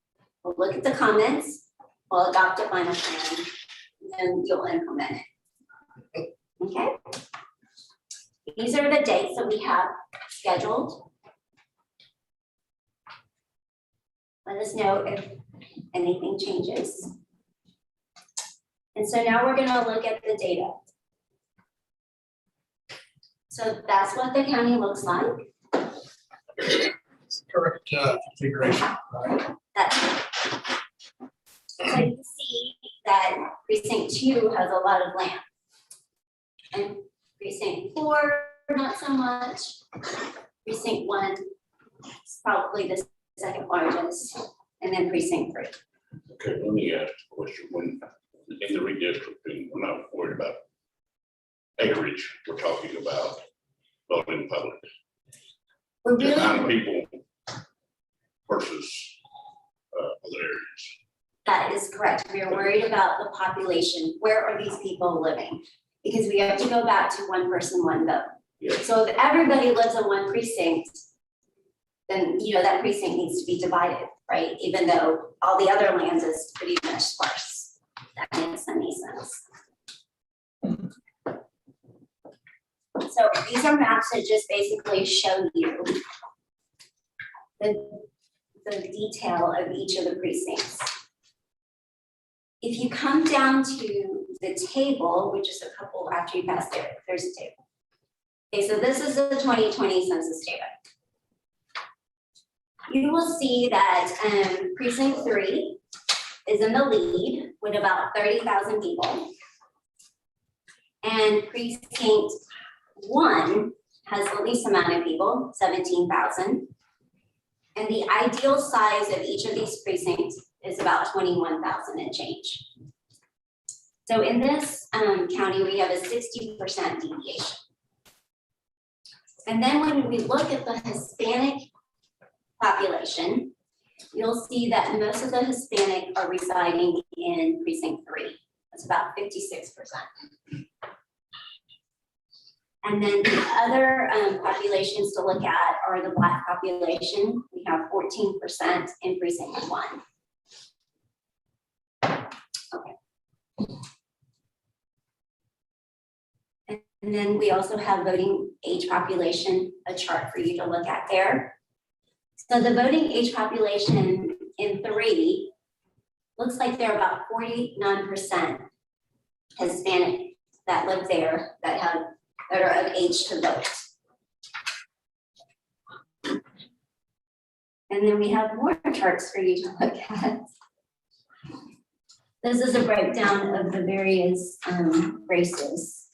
We'll look at the comments, we'll adopt a final plan, and you'll implement it. Okay? These are the dates that we have scheduled. Let us know if anything changes. And so now we're gonna look at the data. So that's what the county looks like. Current configuration, right? That's it. So you can see that precinct 2 has a lot of land. And precinct 4, not so much. Precinct 1 is probably the second largest, and then precinct 3. Okay, let me ask a question. When in the redistricting, we're not worried about acreage, we're talking about voting public. We're The amount of really, people versus other areas. that is correct. We are worried about the population. Where are these people living? Because we have to go back to one person, one vote. Yeah. So if everybody lives in one precinct, then, you know, that precinct needs to be divided, right? Even though all the other land is pretty much sparse. That makes any sense. So these are maps that just basically show you the detail of each of the precincts. If you come down to the table, which is a couple after you pass there, there's a table. Okay, so this is the 2020 census data. You will see that precinct 3 is in the lead with about 30,000 people. And precinct 1 has the least amount of people, 17,000. And the ideal size of each of these precincts is about 21,000 and change. So in this county, we have a 60% deviation. And then when we look at the Hispanic population, you'll see that most of the Hispanic are residing in precinct 3. That's about 56%. And then the other populations to look at are the Black population. We have 14% in precinct 1. Okay. And then we also have voting age population, a chart for you to look at there. So the voting age population in 3 looks like they're about 49% Hispanic that live there that are of age to vote. And then we have more charts for you to look at. This is a breakdown of the various races.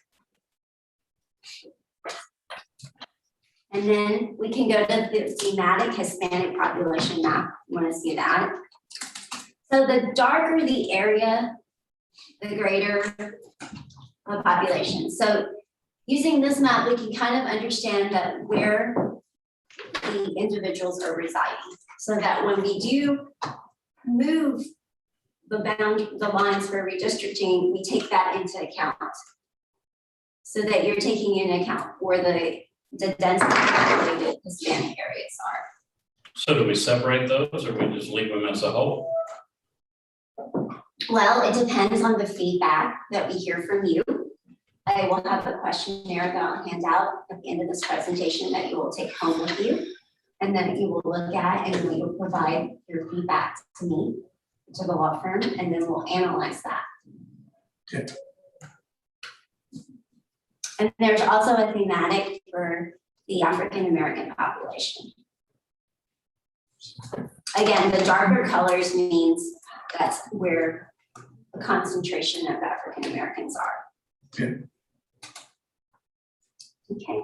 And then we can go to the Schematic Hispanic population map. You want to see that? So the darker the area, the greater the population. So using this map, we can kind of understand that where the individuals are residing. So that when we do move the lines for redistricting, we take that into account. So that you're taking into account where the densely populated Hispanic areas are. So do we separate those or we just leave them as a whole? Well, it depends on the feedback that we hear from you. I will have a questionnaire that I'll hand out at the end of this presentation that you will take home with you. And then you will look at and we will provide your feedback to me, to the law firm, and then we'll analyze that. Okay. And there's also a thematic for the African American population. Again, the darker colors means that's where the concentration of African Americans are. Okay. Okay,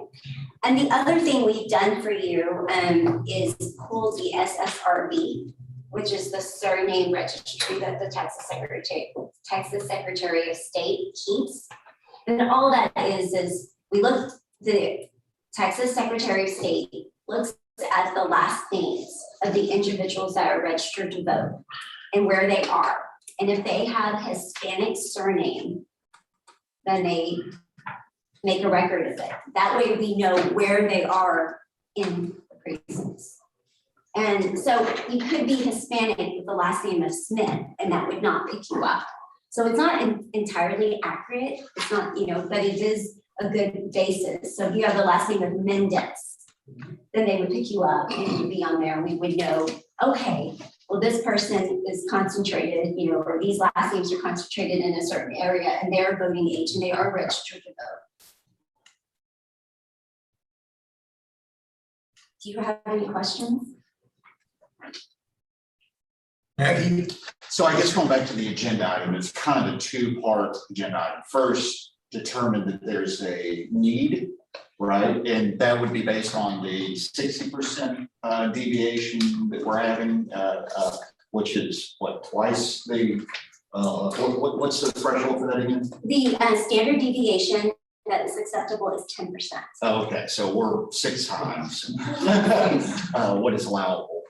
and the other thing we've done for you is pull the SSRB, which is the surname registry that the Texas Secretary of State keeps. And all that is we look, the Texas Secretary of State looks at the last names of the individuals that are registered to vote and where they are. And if they have Hispanic surname, then they make a record of it. That way we know where they are in the precincts. And so you could be Hispanic with the last name of Smith, and that would not pick you up. So it's not entirely accurate. It's not, but it is a good basis. So if you have the last name of Mendez, then they would pick you up and you'd be on there and we would know, okay, well, this person is concentrated, or these last names are concentrated in a certain area and they're voting age and they are registered to vote. Do you have any questions? Maggie? So I guess going back to the agenda item, it's kind of a two-part agenda item. First, determine that there's a need, right? And that would be based on the 60% deviation that we're having, which is what, twice the, what's the threshold for that again? The standard deviation that is acceptable is 10%. Oh, okay, so we're 6 times what is allowable.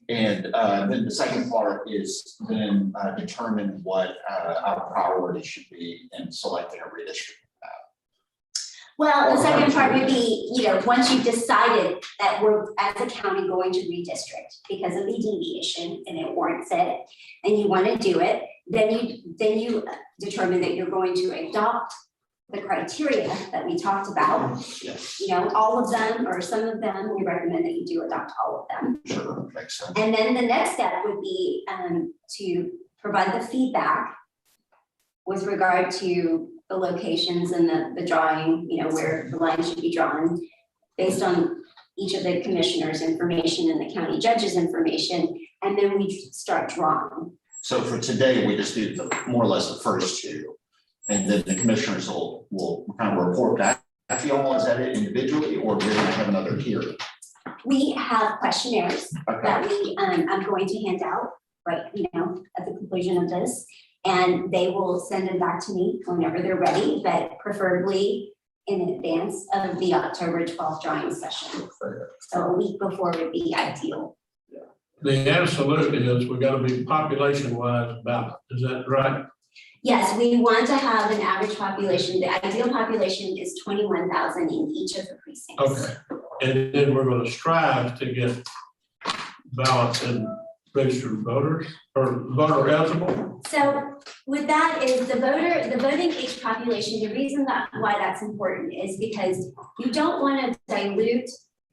And then the second part is then determine what our priority should be in selecting a redistricting. Well, the second part would be, once you've decided that we're as a county going to redistrict because of the deviation and it warrants it, and you want to do it, then you determine that you're going to adopt the criteria that we talked about. Yes. All of them or some of them, we recommend that you do adopt all of them. Sure, makes sense. And then the next step would be to provide the feedback with regard to the locations and the drawing, where the line should be drawn based on each of the commissioners' information and the county judge's information, and then we start drawing. So for today, we just do more or less the first two, and then the commissioners will kind of report back to y'all. Is that it individually, or we're gonna have another hearing? We have questionnaires Okay. that I'm going to hand out right, at the conclusion of this. And they will send them back to me whenever they're ready, but preferably in advance of the October 12th drawing session. So a week before would be ideal. The absolute is we gotta be population-wise balanced. Is that right? Yes, we want to have an average population. The ideal population is 21,000 in each of the precincts. Okay. And then we're gonna strive to get balance in registered voters or voter eligible. So with that is the voting age population. The reason why that's important is because you don't want to dilute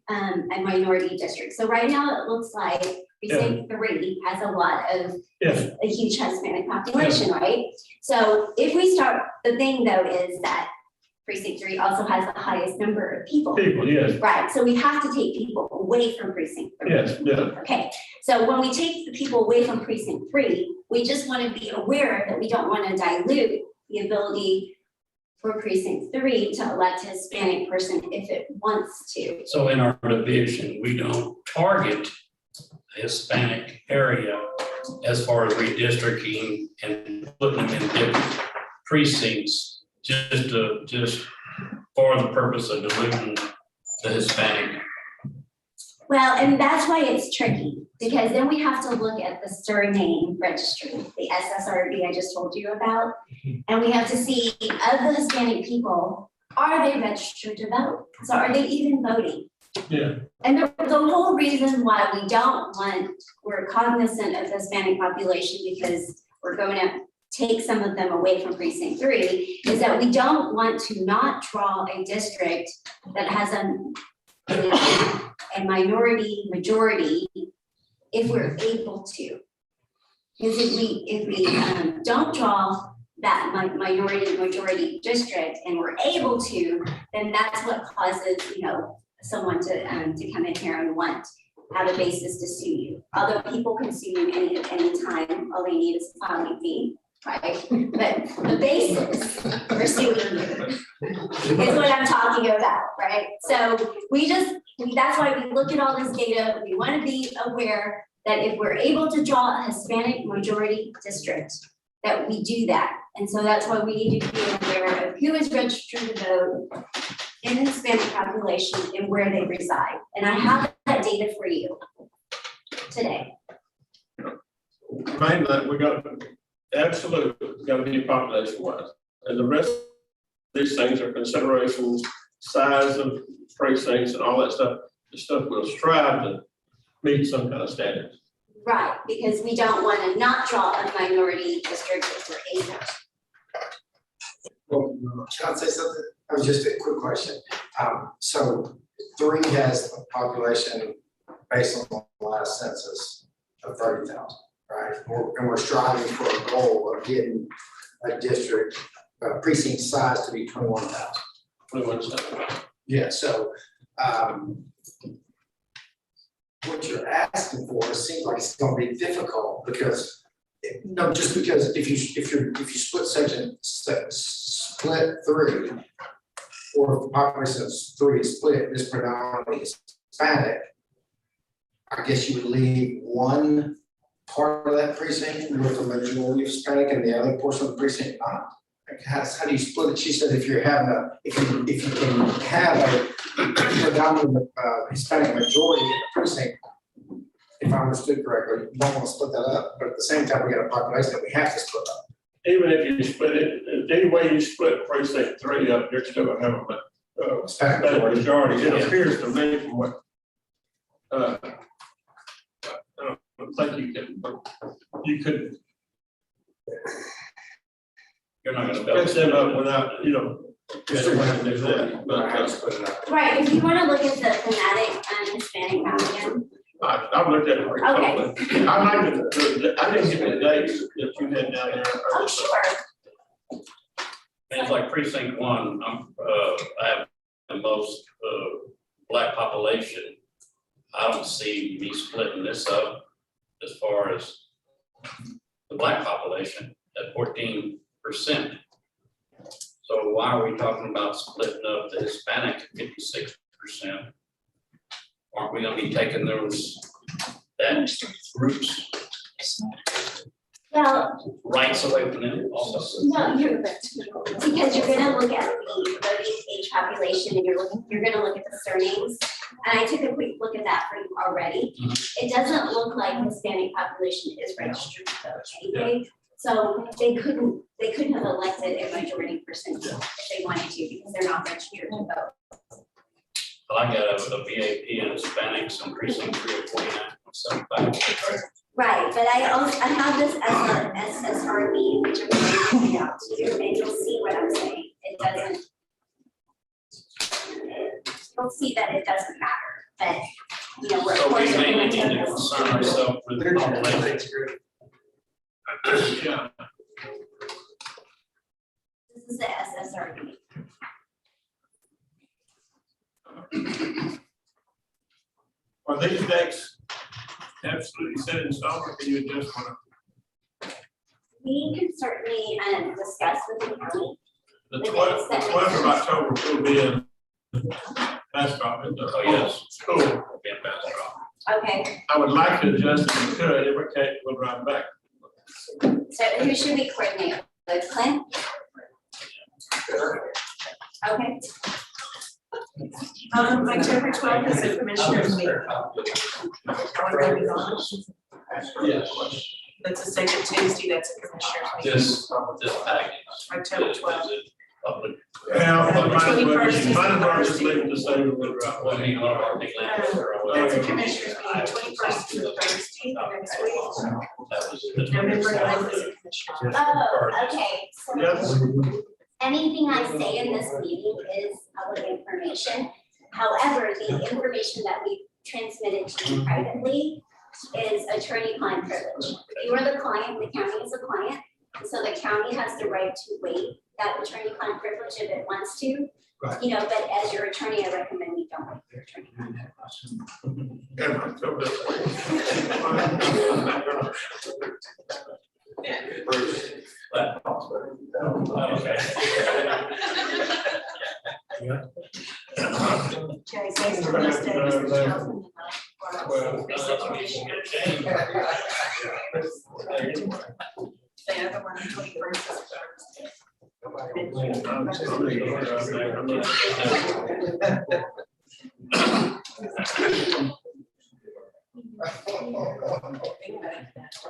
a minority district. So right now it looks like precinct 3 has a lot of a huge Hispanic population, right? So if we start, the thing though is that precinct 3 also has the highest number of people. Yes. Right, so we have to take people away from precinct 3. Yes, yeah. Okay, so when we take the people away from precinct 3, we just want to be aware that we don't want to dilute the ability for precinct 3 to elect a Hispanic person if it wants to. So in our division, we don't target the Hispanic area as far as redistricting and putting them in different precincts, just for the purpose of diluting the Hispanic Well, and that's why it's tricky, because then we have to look at the surname registry, the SSRB I just told you about. And we have to see, of the Hispanic people, are they registered to vote? So are they even voting? Yeah. And the whole reason why we don't want, we're cognizant of the Hispanic population because we're going to take some of them away from precinct 3, is that we don't want to not draw a district that has a minority majority if we're able to. Because if we don't draw that minority majority district and we're able to, then that's what causes, someone to come in here and have a basis to sue you. Although people can sue you any time, all they need is a filing fee, right? But the basis for suing you is what I'm talking about, right? So that's why we look at all this data. We want to be aware that if we're able to draw a Hispanic majority district, that we do that. And so that's why we need to be aware of who is registered to vote in the Hispanic population and where they reside. And I have that data for you today. Mainly, we got, absolutely, got to be population wise. And the rest of these things are considerations, size of precincts and all that stuff. The stuff we'll strive to meet some kind of standards. Right, because we don't want to not draw a minority district if we're able. Well, can I say something? That was just a quick question. So 3 has a population based on the last census of 30,000, right? And we're striving for a goal of getting a district, precinct size to be 21,000. 21,000. Yeah, so what you're asking for, it seems like it's gonna be difficult because, just because if you split section, split 3, or if the population of 3 is split, is predominantly Hispanic, I guess you would leave one part of that precinct with the majority of Hispanic and the other portion of the precinct not. Like how do you split it? She said if you can have a predominant Hispanic majority in the precinct, if I understood correctly, you don't want to split that up, but at the same time, we got a population that we have to split up. Even if you split it, any way you split precinct 3 up, you're still gonna have a Hispanic majority. It appears to me from what, I don't think you could. You're not gonna Split them up without, Right, if you want to look at the thematic Hispanic map again. I've looked at it. Okay. I like I didn't get the dates that you had down there. Oh, sure. It's like precinct 1, I have the most black population. I don't see me splitting this up as far as the black population at 14%. So why are we talking about splitting up the Hispanic at 56%? Aren't we gonna be taking those, that groups Well, rights away from them also? no, because you're gonna look at the voting age population and you're gonna look at the surnames. And I took a quick look at that for you already. It doesn't look like Hispanic population is registered to vote anyway. So they couldn't have elected a majority person if they wanted to because they're not registered to vote. I got a VAP and Hispanics in precinct 3 of 49.75. Right, but I have this as a SSRB, which I'm going to point out to you, and you'll see what I'm saying. It doesn't. You'll see that it doesn't matter, but we're. So we mainly need to concern ourselves with the population. Yeah. This is the SSRB. Are these dates absolutely set in stone, or can you adjust one? We can certainly discuss with the county. The 12th of October will be in Bastrop. Oh, yes. Cool. It'll be in Bastrop. Okay, I would like to adjust it, if we could, if we can't, we'll drive back. so who should we coordinate with, Clint? Okay. October 12th is the commissioners meeting. Are we going on? Yes. That's the second Tuesday, that's a commissioners meeting. Just package. October 12th. Public. Yeah, The 21st is mine are just Thursday. leaving the same. We're out. Well, I mean, our big land or whatever. That's a commissioners meeting, 21st is a Thursday, the next week. That was the- November 9th is a commissioners meeting. Oh, okay, so Yes. anything I say in this meeting is public information. However, the information that we transmitted to you privately is attorney-client privilege. You are the client, the county is a client, and so the county has the right to waive that attorney-client privilege if it wants to. Right. You know, but as your attorney, I recommend you don't waive your attorney-client privilege. Yeah, I feel this Okay. Okay, so it's the last day, Mr. Johnson. The other one, 21st is Thursday.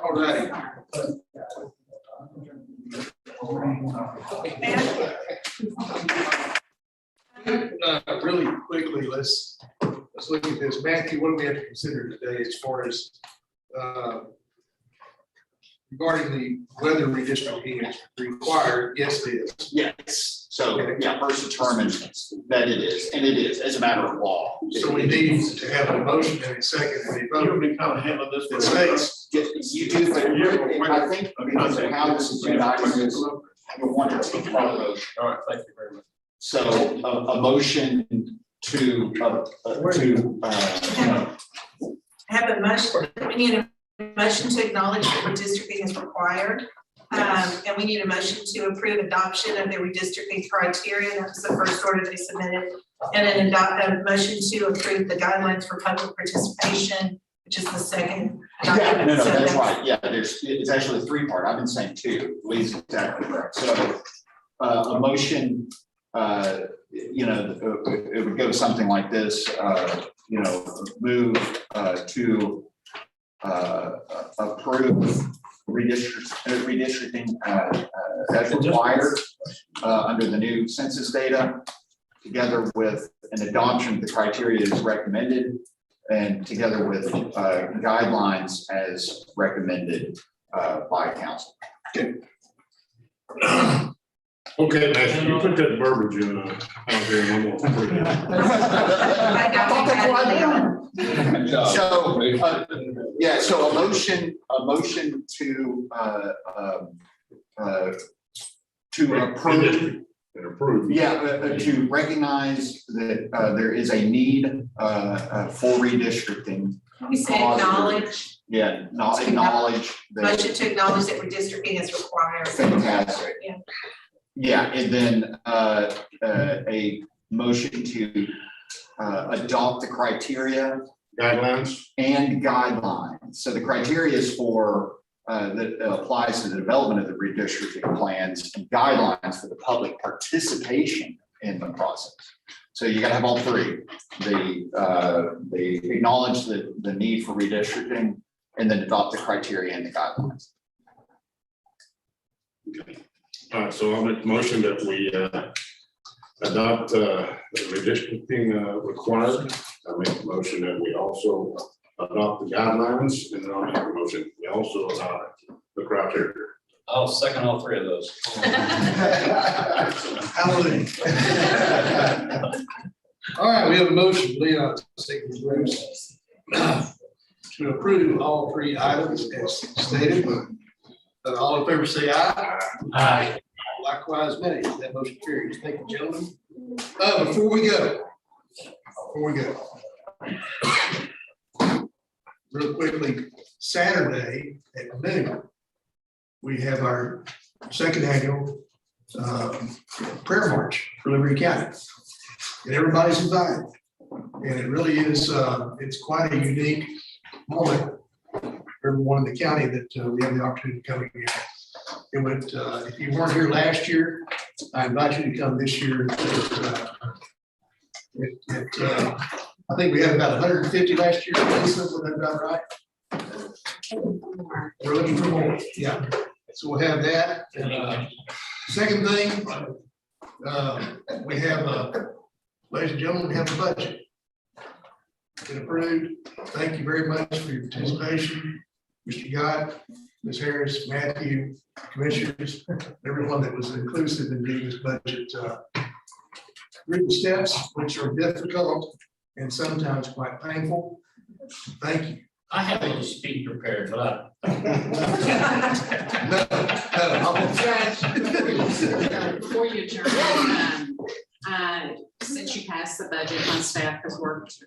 All right. Really quickly, let's look at this. Matthew, what do we have to consider today as far as regarding the whether redistricting is required? Yes, it is. Yes, so, yeah, first determine that it is, and it is, as a matter of law. So we need to have a motion and a second and a vote. You'll be kind of handling this. It states, You do, but I think because of how this is divided, is you want to take part of. All right, thank you very much. So a motion to. Have a motion, we need a motion to acknowledge that redistricting is required. And we need a motion to approve adoption of the redistricting criteria. That was the first order they submitted. And a motion to approve the guidelines for public participation, which is the second. Yeah, no, So that's right. Yeah, it's actually a three-part. I've been saying two. Lee's exactly correct. So a motion, it would go something like this, move to approve redistricting as required under the new census data, together with an adoption of the criteria as recommended, and together with guidelines as recommended by council. Okay, Matthew, you put that verbiage in, out there one more time. I thought that's what I did. So, yeah, so a motion to approve. And approve. Yeah, to recognize that there is a need for redistricting. We say acknowledge, Yeah, not acknowledge that. motion to acknowledge that redistricting is required. Fantastic. Yeah. Yeah, and then a motion to adopt the criteria Guidelines. and guidelines. So the criteria is for that applies to the development of the redistricting plans and guidelines for the public participation in the process. So you gotta have all three. They acknowledge the need for redistricting and then adopt the criteria and the guidelines. All right, so I'll make the motion that we adopt the redistricting required. I'll make the motion that we also adopt the guidelines, and then I'll make a motion, we also adopt the criteria. I'll second all three of those. hallelujah. All right, we have a motion, Leon, second, Bruce, to approve all three items as stated. All in favor say aye. Aye. Likewise, nay. That motion carries. Thank you, gentlemen. Before we go, real quickly, Saturday at noon, we have our second annual prayer march for Liberty County. And everybody's invited. And it really is, it's quite a unique moment for everyone in the county that we have the opportunity to come together. It would, if you weren't here last year, I invite you to come this year. I think we had about 150 last year, Lisa, was that about right? We're looking for more, yeah. So we'll have that. Second thing, we have, ladies and gentlemen, we have a budget. Been approved. Thank you very much for your participation. Mr. Gott, Ms. Harris, Matthew, commissioners, everyone that was inclusive in getting this budget. Written steps, which are difficult and sometimes quite painful. Thank you. I have a speech prepared, but Before you adjourn, since you passed the budget, my staff has worked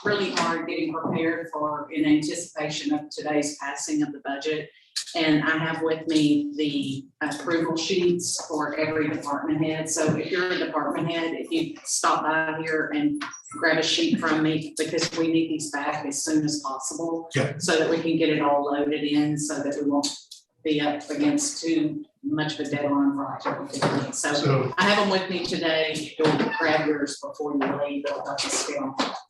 really hard getting prepared for in anticipation of today's passing of the budget. And I have with me the approval sheets for every department head. So if you're a department head, if you stop by here and grab a sheet from me, because we need these back as soon as possible. Yeah. So that we can get it all loaded in, so that we won't be up against too much of a deadline for October 15th. So I have them with me today. You'll grab yours before you leave. It'll help us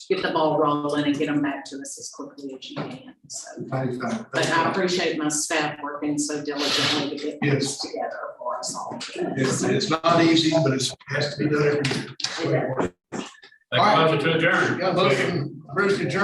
get the ball rolling and get them back to us as quickly as you can. So, but I appreciate my staff working so diligently to get this together for us all. It's not easy, but it has to be done every year. make a motion to adjourn. Got a motion, Bruce, to adjourn.